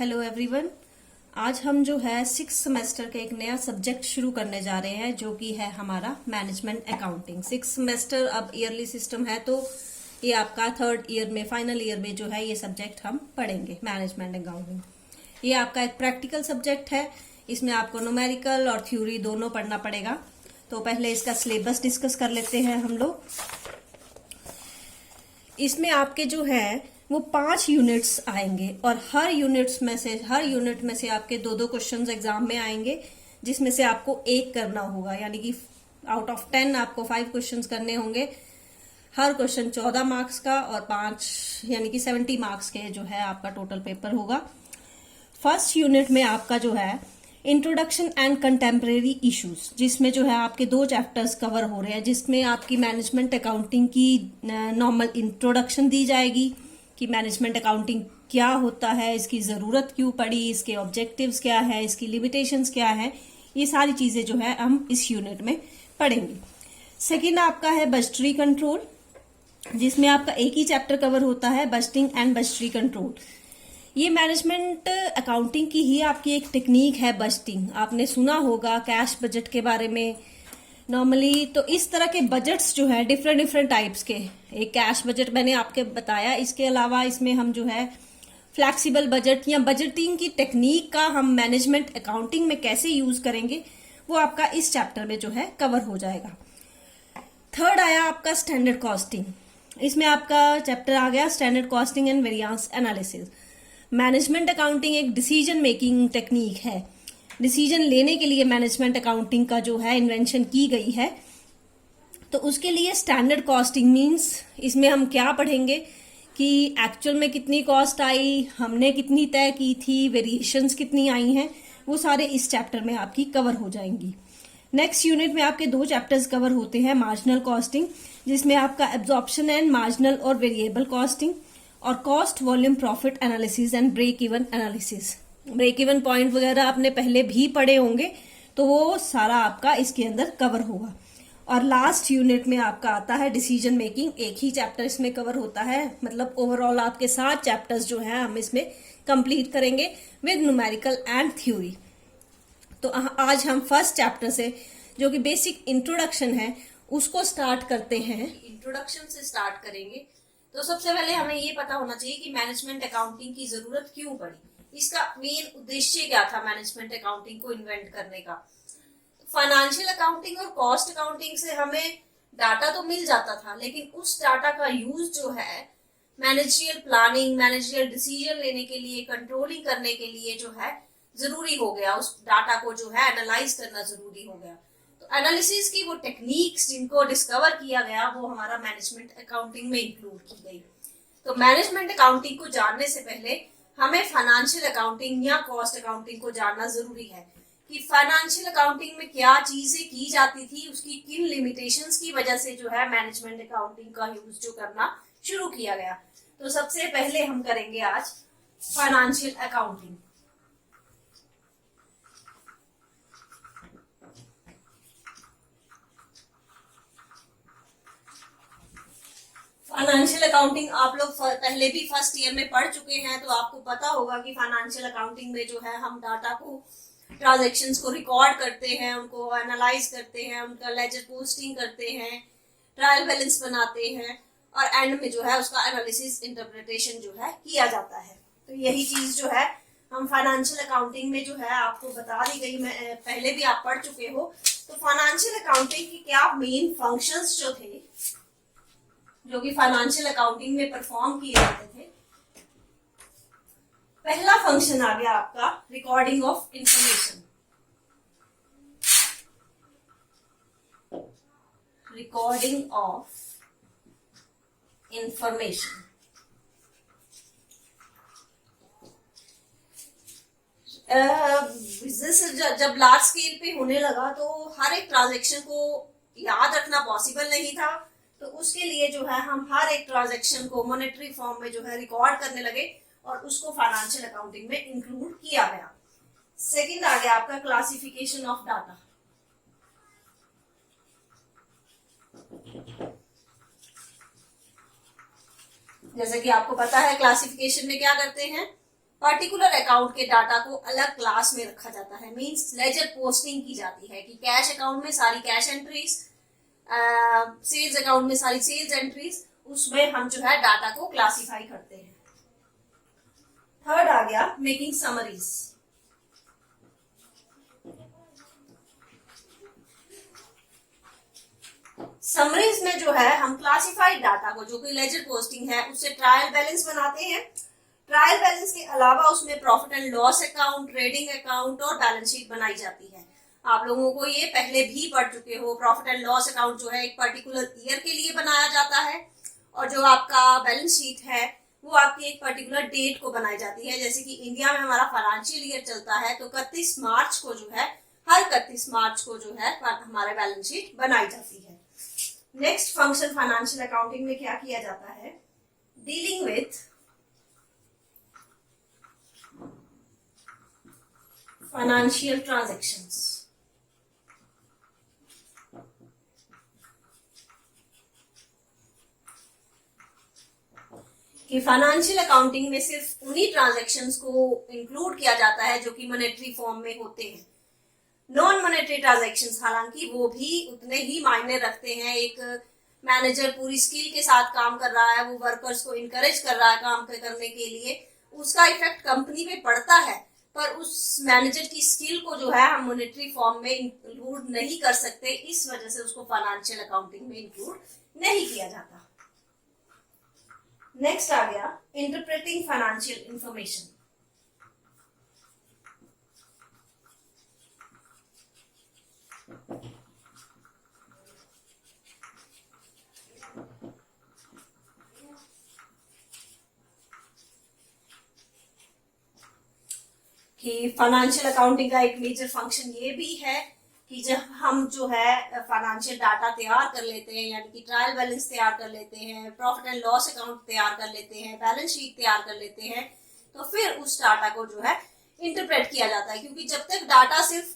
Hello everyone. आज हम जो है 6 सेमेस्टर के एक नया सब्जेक्ट शुरू करने जा रहे हैं जो कि है हमारा मैनेजमेंट अकाउंटिंग। 6 सेमेस्टर अब ईयरली सिस्टम है तो ये आपका थर्ड ईयर में फाइनल ईयर में जो है ये सब्जेक्ट हम पढ़ेंगे मैनेजमेंट अकाउंटिंग। ये आपका एक प्रैक्टिकल सब्जेक्ट है, इसमें आपको न्यूमेरिकल और थ्योरी दोनों पढ़ना पड़ेगा। तो पहले इसका सिलेबस डिस्कस कर लेते हैं हम लोग। इसमें आपके जो है वो 5 यूनिट्स आएंगे और हर यूनिट में से आपके दो क्वेश्चंस एग्जाम में आएंगे, जिसमें से आपको एक करना होगा, यानी कि आउट ऑफ 10 आपको 5 क्वेश्चंस करने होंगे। हर क्वेश्चन 14 मार्क्स का और 5 यानी कि 70 मार्क्स के जो है आपका टोटल पेपर होगा। फर्स्ट यूनिट में आपका जो है इंट्रोडक्शन एंड कंटेम्परेरी इश्यूज, जिसमें जो है आपके 2 चैप्टर्स कवर हो रहे हैं, जिसमें आपकी मैनेजमेंट अकाउंटिंग की नॉर्मल इंट्रोडक्शन दी जाएगी कि मैनेजमेंट अकाउंटिंग क्या होता है, इसकी जरूरत क्यों पड़ी, इसके ऑब्जेक्टिव्स क्या है, इसकी लिमिटेशंस क्या है, ये सारी चीजें जो है हम इस यूनिट में पढ़ेंगे। सेकेंड आपका है बजटरी कंट्रोल, जिसमें आपका एक ही चैप्टर कवर होता है, बजटिंग एंड बजटरी कंट्रोल। ये मैनेजमेंट अकाउंटिंग की ही आपकी एक टेक्निक है बजटिंग। आपने सुना होगा कैश बजट के बारे में नॉर्मली। तो इस तरह के बजट्स जो है डिफरेंट टाइप्स के, एक कैश बजट मैंने आपके बताया, इसके अलावा इसमें हम जो है फ्लैक्सिबल बजट या बजटिंग की टेक्निक का हम मैनेजमेंट अकाउंटिंग में कैसे यूज करेंगे वो आपका इस चैप्टर में जो है कवर हो जाएगा। थर्ड आया आपका स्टैंडर्ड कॉस्टिंग। इसमें आपका चैप्टर आ गया standard costing and variance analysis. Management accounting एक डिसीजन मेकिंग टेक्निक है, डिसीजन लेने के लिए मैनेजमेंट अकाउंटिंग का जो है इन्वेंशन की गई है। तो उसके लिए स्टैंडर्ड कॉस्टिंग मींस इसमें हम क्या पढ़ेंगे कि एक्चुअल में कितनी कॉस्ट आई, हमने कितनी तय की थी, वेरिएशंस कितनी आई हैं, वो सारे इस चैप्टर में आपकी कवर हो जाएंगी। नेक्स्ट यूनिट में आपके 2 चैप्टर्स कवर होते हैं, मार्जिनल कॉस्टिंग, जिसमें आपका एब्जॉर्प्शन एंड मार्जिनल और वेरिएबल कॉस्टिंग, और cost volume profit analysis and break even analysis. Break even point वगैरह आपने पहले भी पढ़े होंगे, तो वो सारा आपका इसके अंदर कवर होगा। और लास्ट यूनिट में आपका आता है डिसीजन मेकिंग। एक ही चैप्टर इसमें कवर होता है, मतलब ओवरऑल आपके 7 चैप्टर्स जो है हम इसमें कंप्लीट करेंगे विद न्यूमेरिकल एंड थ्योरी। तो आज हम फर्स्ट चैप्टर से जो कि बेसिक इंट्रोडक्शन है उसको स्टार्ट करते हैं। इंट्रोडक्शन से स्टार्ट करेंगे। तो सबसे पहले हमें ये पता होना चाहिए कि मैनेजमेंट अकाउंटिंग की जरूरत क्यों पड़ी, इसका मेन उद्देश्य क्या था मैनेजमेंट अकाउंटिंग को इन्वेंट करने का। फाइनेंशियल अकाउंटिंग और कॉस्ट अकाउंटिंग से हमें डाटा तो मिल जाता था, लेकिन उस डाटा का यूज जो है मैनेजरियल प्लानिंग, मैनेजरियल डिसीजन लेने के लिए, कंट्रोलिंग करने के लिए जो है जरूरी हो गया। उस डाटा को जो है एनालाइज करना जरूरी हो गया। तो एनालिसिस की वो टेक्निक्स जिनको डिस्कवर किया गया वो हमारा मैनेजमेंट अकाउंटिंग में इंक्लूड की गई। तो मैनेजमेंट अकाउंटिंग को जानने से पहले हमें फाइनेंशियल अकाउंटिंग या कॉस्ट अकाउंटिंग को जानना जरूरी है कि फाइनेंशियल अकाउंटिंग में क्या चीजें की जाती थी, उसकी किन लिमिटेशंस की वजह से जो है मैनेजमेंट अकाउंटिंग का यूज जो करना शुरू किया गया। तो सबसे पहले हम करेंगे आज फाइनेंशियल अकाउंटिंग। फाइनेंशियल अकाउंटिंग आप लोग पहले भी फर्स्ट ईयर में पढ़ चुके हैं, तो आपको पता होगा कि फाइनेंशियल अकाउंटिंग में जो है हम डाटा को, ट्रांजैक्शंस को रिकॉर्ड करते हैं, उनको एनालाइज करते हैं, उनका लेजर पोस्टिंग करते हैं, ट्रायल बैलेंस बनाते हैं और एंड में जो है उसका एनालिसिस, इंटरप्रिटेशन जो है किया जाता है। तो यही चीज जो है हम फाइनेंशियल अकाउंटिंग में जो है आपको बता दी गई, मैं पहले भी आप पढ़ चुके हो। तो फाइनेंशियल अकाउंटिंग की क्या मेन फंक्शंस जो थे जो कि फाइनेंशियल अकाउंटिंग में परफॉर्म किए जाते थे। पहला फंक्शन आ गया आपका recording of information. Recording of information business जब लार्ज स्केल पे होने लगा तो हर एक ट्रांजैक्शन को याद रखना पॉसिबल नहीं था। तो उसके लिए जो है हम हर एक ट्रांजैक्शन को मॉनेटरी फॉर्म में जो है रिकॉर्ड करने लगे और उसको फाइनेंशियल अकाउंटिंग में इंक्लूड किया गया। सेकंड आ गया आपका क्लासिफिकेशन ऑफ डाटा। जैसे कि आपको पता है क्लासिफिकेशन में क्या करते हैं, पर्टिकुलर अकाउंट के डाटा को अलग क्लास में रखा जाता है, मींस लेजर पोस्टिंग की जाती है कि कैश अकाउंट में सारी कैश एंट्रीज, सेल्स अकाउंट में सारी सेल्स एंट्रीज, उसमें हम जो है डाटा को क्लासिफाई करते हैं। थर्ड आ गया मेकिंग समरीज। समरीज में जो है हम क्लासिफाइड डाटा को, जो कि लेजर पोस्टिंग है, उससे ट्रायल बैलेंस बनाते हैं। ट्रायल बैलेंस के अलावा उसमें profit and loss account, trading account और बैलेंस शीट बनाई जाती है। आप लोगों को ये पहले भी पढ़ चुके हो। प्रॉफिट एंड लॉस अकाउंट जो है एक पर्टिकुलर ईयर के लिए बनाया जाता है, और जो आपका बैलेंस शीट है वो आपकी एक पर्टिकुलर डेट को बनाई जाती है। जैसे कि इंडिया में हमारा फाइनेंशियल ईयर चलता है, तो 31 मार्च को जो है, हर 31 मार्च को जो है हमारे बैलेंस शीट बनाई जाती है। नेक्स्ट फंक्शन फाइनेंशियल अकाउंटिंग में क्या किया जाता है? Dealing with financial transactions. कि फाइनेंशियल अकाउंटिंग में सिर्फ उन्हीं ट्रांजैक्शंस को इंक्लूड किया जाता है जो कि मॉनेटरी फॉर्म में होते हैं। नॉन मॉनेटरी ट्रांजैक्शंस हालांकि वो भी उतने ही मायने रखते हैं। एक मैनेजर पूरी स्किल के साथ काम कर रहा है, वो वर्कर्स को इनकरेज कर रहा है काम करने के लिए, उसका इफेक्ट कंपनी पे पड़ता है, पर उस मैनेजर की स्किल को जो है हम मॉनेटरी फॉर्म में इंक्लूड नहीं कर सकते, इस वजह से उसको फाइनेंशियल अकाउंटिंग में इंक्लूड नहीं किया जाता। नेक्स्ट आ गया इंटरप्रेटिंग फाइनेंशियल इंफॉर्मेशन। कि फाइनेंशियल अकाउंटिंग का एक मेजर फंक्शन ये भी है कि जब हम जो है फाइनेंशियल डाटा तैयार कर लेते हैं, यानी कि ट्रायल बैलेंस तैयार कर लेते हैं, प्रॉफिट एंड लॉस अकाउंट तैयार कर लेते हैं, बैलेंस शीट तैयार कर लेते हैं, तो फिर उस डाटा को जो है इंटरप्रेट किया जाता है। क्योंकि जब तक डाटा सिर्फ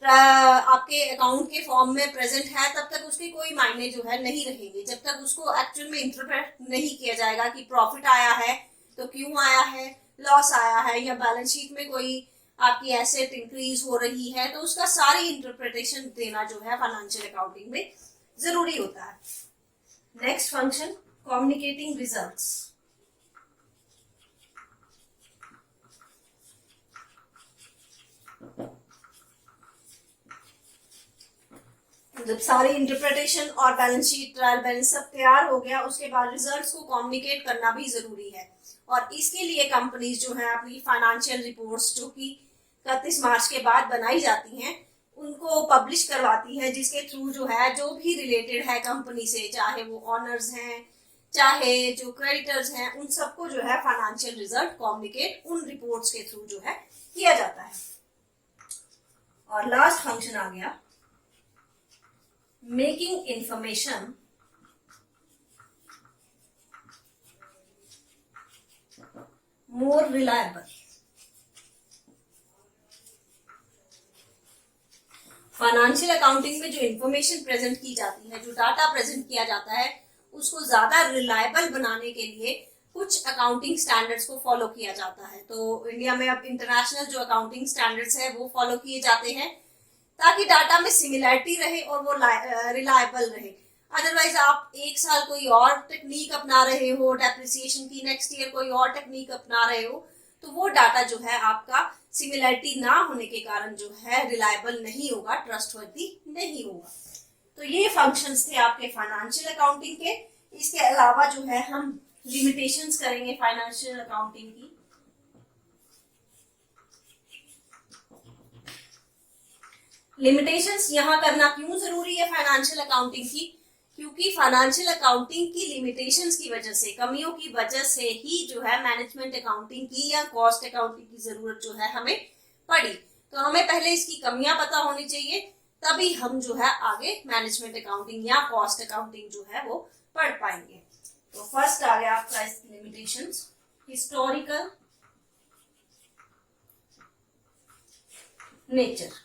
आपके अकाउंट के फॉर्म में प्रेजेंट है, तब तक उसके कोई मायने जो है नहीं रहेंगे, जब तक उसको एक्चुअल में इंटरप्रेट नहीं किया जाएगा कि प्रॉफिट आया है तो क्यों आया है, लॉस आया है, या बैलेंस शीट में कोई आपकी एसेट इंक्रीज हो रही है, तो उसका सारी इंटरप्रिटेशन देना जो है फाइनेंशियल अकाउंटिंग में जरूरी होता है। Next function communicating results. जब सारी इंटरप्रिटेशन और बैलेंस शीट, ट्रायल बैलेंस सब तैयार हो गया, उसके बाद रिजल्ट्स को कम्युनिकेट करना भी जरूरी है। और इसके लिए कंपनीज जो है अपनी फाइनेंशियल रिपोर्ट्स जो कि 31 मार्च के बाद बनाई जाती हैं, उनको पब्लिश करवाती है, जिसके थ्रू जो है जो भी रिलेटेड है कंपनी से, चाहे वो ऑनर्स हैं, चाहे जो क्रेडिटर्स हैं, उन सबको जो है फाइनेंशियल रिजल्ट कम्युनिकेट उन रिपोर्ट्स के थ्रू जो है किया जाता है। और लास्ट फंक्शन आ गया making information more reliable. Financial accounting में जो इंफॉर्मेशन प्रेजेंट की जाती है, जो डाटा प्रेजेंट किया जाता है, उसको ज्यादा रिलायबल बनाने के लिए कुछ अकाउंटिंग स्टैंडर्ड्स को फॉलो किया जाता है। तो इंडिया में अब इंटरनेशनल जो अकाउंटिंग स्टैंडर्ड्स है वो फॉलो किए जाते हैं, ताकि डाटा में सिमिलैरिटी रहे और वो रिलायबल रहे। अदरवाइज आप एक साल कोई और टेक्निक अपना रहे हो डेप्रिसिएशन की, नेक्स्ट ईयर कोई और टेक्निक अपना रहे हो, तो वो डाटा जो है आपका सिमिलैरिटी ना होने के कारण जो है रिलायबल नहीं होगा, ट्रस्टवर्दी नहीं होगा। तो ये फंक्शंस थे आपके फाइनेंशियल अकाउंटिंग के। इसके अलावा जो है हम लिमिटेशंस करेंगे फाइनेंशियल अकाउंटिंग की। लिमिटेशंस यहाँ करना क्यों जरूरी है फाइनेंशियल अकाउंटिंग की? क्योंकि फाइनेंशियल अकाउंटिंग की लिमिटेशंस की वजह से, कमियों की वजह से ही जो है मैनेजमेंट अकाउंटिंग की या कॉस्ट अकाउंटिंग की जरूरत जो है हमें पड़ी। तो हमें पहले इसकी कमियां पता होनी चाहिए, तभी हम जो है आगे मैनेजमेंट अकाउंटिंग या कॉस्ट अकाउंटिंग जो है वो पढ़ पाएंगे। तो फर्स्ट आ गया आपका लिमिटेशंस, हिस्टोरिकल नेचर।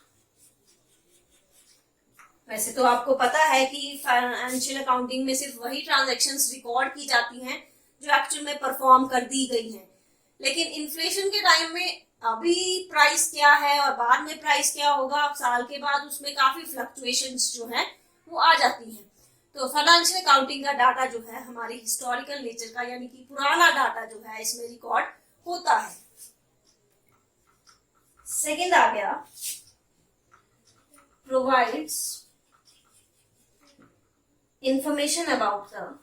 वैसे तो आपको पता है कि फाइनेंशियल अकाउंटिंग में सिर्फ वही ट्रांजैक्शंस रिकॉर्ड की जाती हैं जो एक्चुअल में परफॉर्म कर दी गई हैं, लेकिन इन्फ्लेशन के टाइम में अभी प्राइस क्या है और बाद में प्राइस क्या होगा, साल के बाद उसमें काफी फ्लक्चुएशंस जो है वो आ जाती हैं। तो फाइनेंशियल अकाउंटिंग का डाटा जो है हमारी हिस्टोरिकल नेचर का, यानी कि पुराना डाटा जो है इसमें रिकॉर्ड होता है। सेकंड आ गया, provides information about the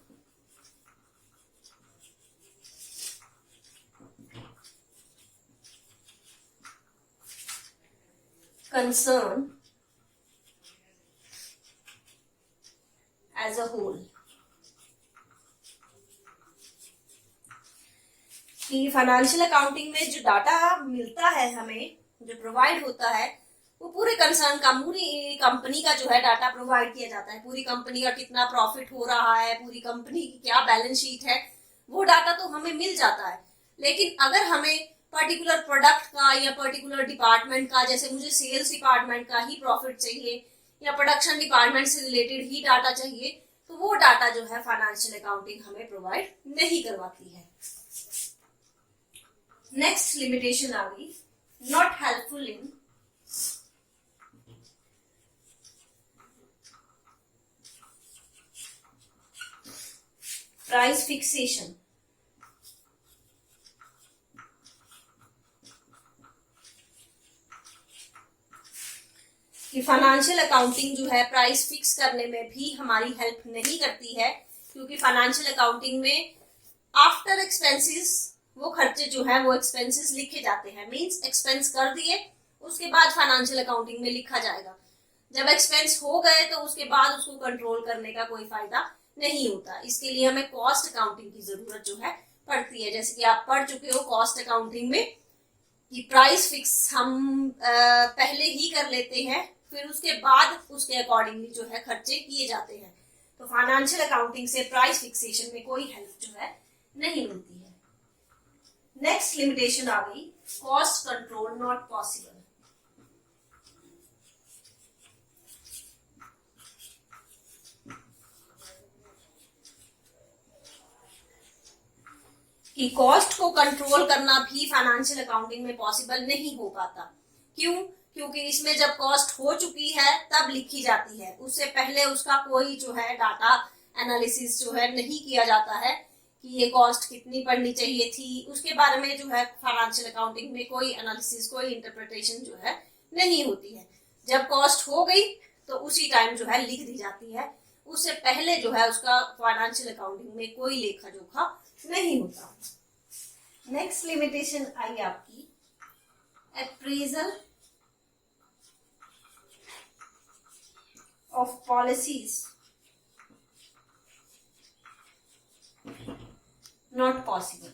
concern as a whole। कि फाइनेंशियल अकाउंटिंग में जो डाटा मिलता है हमें, जो प्रोवाइड होता है, वो पूरे कंसर्न का, पूरी कंपनी का जो है डाटा प्रोवाइड किया जाता है। पूरी कंपनी का कितना प्रॉफिट हो रहा है, पूरी कंपनी की क्या बैलेंस शीट है, वो डाटा तो हमें मिल जाता है। लेकिन अगर हमें पर्टिकुलर प्रोडक्ट का या पर्टिकुलर डिपार्टमेंट का, जैसे मुझे सेल्स डिपार्टमेंट का ही प्रॉफिट चाहिए या प्रोडक्शन डिपार्टमेंट से रिलेटेड ही डाटा चाहिए, तो वो डाटा जो है फाइनेंशियल अकाउंटिंग हमें प्रोवाइड नहीं करवाती है। नेक्स्ट लिमिटेशन आ गई, not helpful in price fixation. कि फाइनेंशियल अकाउंटिंग जो है प्राइस फिक्स करने में भी हमारी हेल्प नहीं करती है, क्योंकि फाइनेंशियल अकाउंटिंग में आफ्टर एक्सपेंसेस वो खर्चे जो है वो एक्सपेंसेस लिखे जाते हैं। मींस एक्सपेंस कर दिए, उसके बाद फाइनेंशियल अकाउंटिंग में लिखा जाएगा। जब एक्सपेंस हो गए तो उसके बाद उसको कंट्रोल करने का कोई फायदा नहीं होता। इसके लिए हमें कॉस्ट अकाउंटिंग की जरूरत जो है पड़ती है। जैसे कि आप पढ़ चुके हो कॉस्ट अकाउंटिंग में कि प्राइस फिक्स हम पहले ही कर लेते हैं, फिर उसके बाद उसके अकॉर्डिंगली जो है खर्चे किए जाते हैं। तो फाइनेंशियल अकाउंटिंग से प्राइस फिक्सेशन में कोई हेल्प जो है नहीं मिलती है। नेक्स्ट लिमिटेशन आ गई, कॉस्ट कंट्रोल नॉट पॉसिबल। कि कॉस्ट को कंट्रोल करना भी फाइनेंशियल अकाउंटिंग में पॉसिबल नहीं हो पाता। क्यों? क्योंकि इसमें जब कॉस्ट हो चुकी है तब लिखी जाती है, उससे पहले उसका कोई जो है डाटा एनालिसिस जो है नहीं किया जाता है कि ये कॉस्ट कितनी पड़नी चाहिए थी। उसके बारे में जो है फाइनेंशियल अकाउंटिंग में कोई एनालिसिस, कोई इंटरप्रिटेशन जो है नहीं होती है। जब कॉस्ट हो गई तो उसी टाइम जो है लिख दी जाती है, उससे पहले जो है उसका फाइनेंशियल अकाउंटिंग में कोई लेखा जोखा नहीं होता। नेक्स्ट लिमिटेशन आई आपकी, appraisal of policies not possible.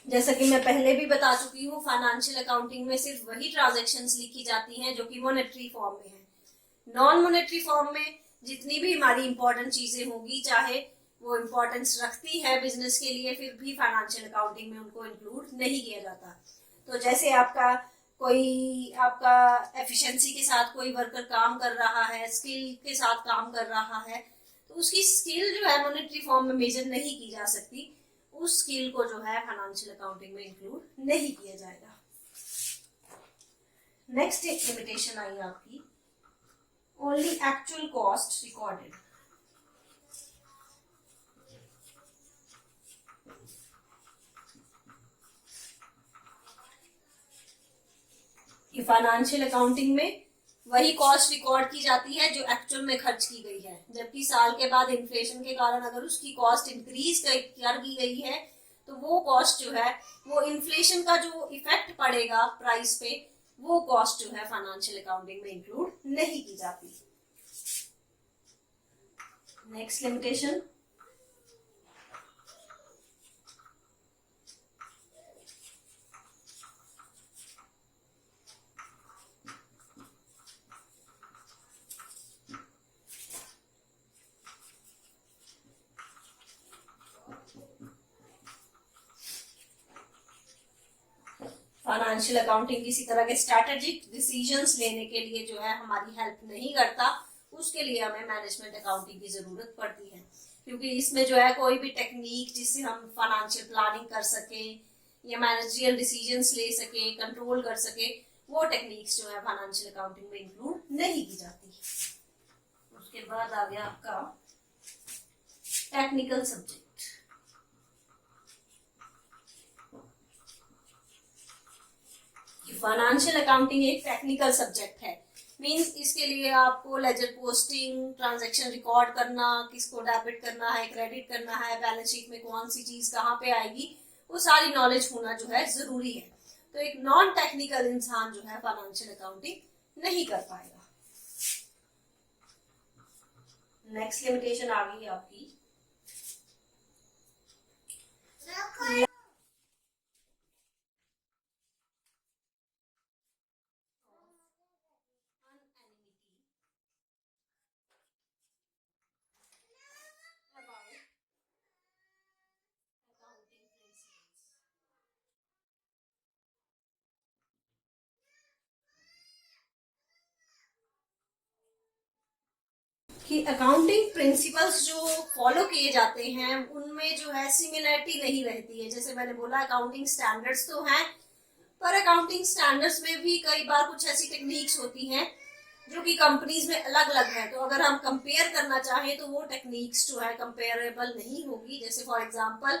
जैसा कि मैं पहले भी बता चुकी हूँ, फाइनेंशियल अकाउंटिंग में सिर्फ वही ट्रांजैक्शंस लिखी जाती हैं जो कि मॉनेटरी फॉर्म में है। नॉन मॉनेटरी फॉर्म में जितनी भी हमारी इंपॉर्टेंट चीजें होंगी, चाहे वो इंपॉर्टेंस रखती है बिजनेस के लिए, फिर भी फाइनेंशियल अकाउंटिंग में उनको इंक्लूड नहीं किया जाता। तो जैसे आपका एफिशिएंसी के साथ कोई वर्कर काम कर रहा है, स्किल के साथ काम कर रहा है, तो उसकी स्किल जो है मॉनेटरी फॉर्म में मेजर नहीं की जा सकती। उस स्किल को जो है फाइनेंशियल अकाउंटिंग में इंक्लूड नहीं किया जाएगा। नेक्स्ट एक लिमिटेशन आई आपकी, only actual cost recorded. Financial accounting में वही कॉस्ट रिकॉर्ड की जाती है जो एक्चुअल में खर्च की गई है, जबकि साल के बाद इन्फ्लेशन के कारण अगर उसकी कॉस्ट इंक्रीज कर दी गई है तो वो कॉस्ट जो है वो इन्फ्लेशन का जो इफेक्ट पड़ेगा प्राइस पे, वो कॉस्ट जो है फाइनेंशियल अकाउंटिंग में इंक्लूड नहीं की जाती। नेक्स्ट लिमिटेशन, फाइनेंशियल अकाउंटिंग किसी तरह के स्ट्रैटेजिक डिसीजंस लेने के लिए जो है हमारी हेल्प नहीं करता। उसके लिए हमें मैनेजमेंट अकाउंटिंग की जरूरत पड़ती है, क्योंकि इसमें जो है कोई भी टेक्निक जिससे हम फाइनेंशियल प्लानिंग कर सके या मैनेजरियल डिसीजंस ले सके, कंट्रोल कर सके, वो टेक्निक्स जो है फाइनेंशियल अकाउंटिंग में इंक्लूड नहीं की जाती। उसके बाद आ गया आपका टेक्निकल सब्जेक्ट। फाइनेंशियल अकाउंटिंग एक टेक्निकल सब्जेक्ट है, मींस इसके लिए आपको लेजर पोस्टिंग, ट्रांजैक्शन रिकॉर्ड करना, किसको डेबिट करना है, क्रेडिट करना है, बैलेंस शीट में कौन सी चीज कहाँ पे आएगी, वो सारी नॉलेज होना जो है जरूरी है। तो एक नॉन टेक्निकल इंसान जो है फाइनेंशियल अकाउंटिंग नहीं कर पाएगा। नेक्स्ट लिमिटेशन आ गई आपकी कि अकाउंटिंग प्रिंसिपल्स जो फॉलो किए जाते हैं उनमें जो है सिमिलरिटी नहीं रहती है। जैसे मैंने बोला अकाउंटिंग स्टैंडर्ड्स तो हैं, पर अकाउंटिंग स्टैंडर्ड्स में भी कई बार कुछ ऐसी टेक्निक्स होती हैं जो कि कंपनीज में अलग अलग है। तो अगर हम कंपेयर करना चाहें तो वो टेक्निक्स जो है कंपेरेबल नहीं होगी। जैसे फॉर एग्जांपल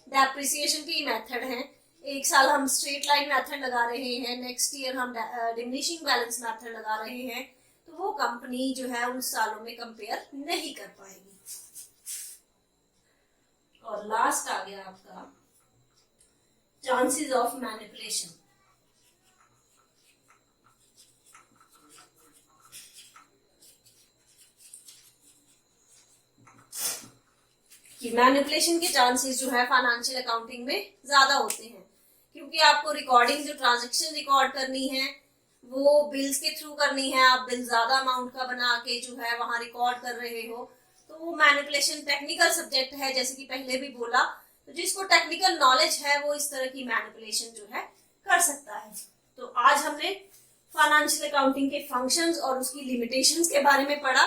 डेप्रिसिएशन की मेथड है, एक साल हम स्ट्रेट लाइन मेथड लगा रहे हैं, नेक्स्ट ईयर हम डिमिनिशिंग बैलेंस मेथड लगा रहे हैं, तो वो कंपनी जो है उन सालों में कंपेयर नहीं कर पाएगी। और लास्ट आ गया आपका चांसेस ऑफ मैनिपुलेशन। कि मैनिपुलेशन के चांसेस जो है फाइनेंशियल अकाउंटिंग में ज्यादा होते हैं, क्योंकि आपको रिकॉर्डिंग जो ट्रांजैक्शन रिकॉर्ड करनी है वो बिल्स के थ्रू करनी है। आप बिल ज्यादा अमाउंट का बना के जो है वहां रिकॉर्ड कर रहे हो, तो वो मैनिपुलेशन टेक्निकल सब्जेक्ट है, जैसे कि पहले भी बोला। तो जिसको टेक्निकल नॉलेज है वो इस तरह की मैनिपुलेशन जो है कर सकता है। तो आज हमने फाइनेंशियल अकाउंटिंग के फंक्शंस और उसकी लिमिटेशंस के बारे में पढ़ा।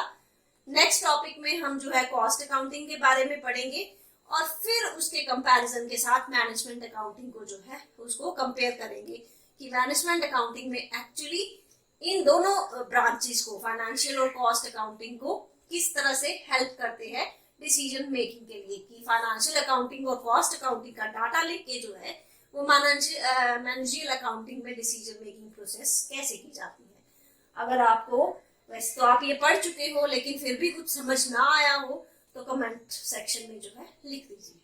नेक्स्ट टॉपिक में हम जो है कॉस्ट अकाउंटिंग के बारे में पढ़ेंगे और फिर उसके कंपैरिजन के साथ मैनेजमेंट अकाउंटिंग को जो है उसको कंपेयर करेंगे कि मैनेजमेंट अकाउंटिंग में एक्चुअली इन दोनों ब्रांचेस को, फाइनेंशियल और कॉस्ट अकाउंटिंग को, किस तरह से हेल्प करते हैं डिसीजन मेकिंग के लिए, कि फाइनेंशियल अकाउंटिंग और कॉस्ट अकाउंटिंग का डाटा लेके जो है वो मैनेजरियल अकाउंटिंग में डिसीजन मेकिंग प्रोसेस कैसे की जाती है। अगर आपको, वैसे तो आप ये पढ़ चुके हो, लेकिन फिर भी कुछ समझ ना आया हो तो कमेंट सेक्शन में जो है लिख दीजिए।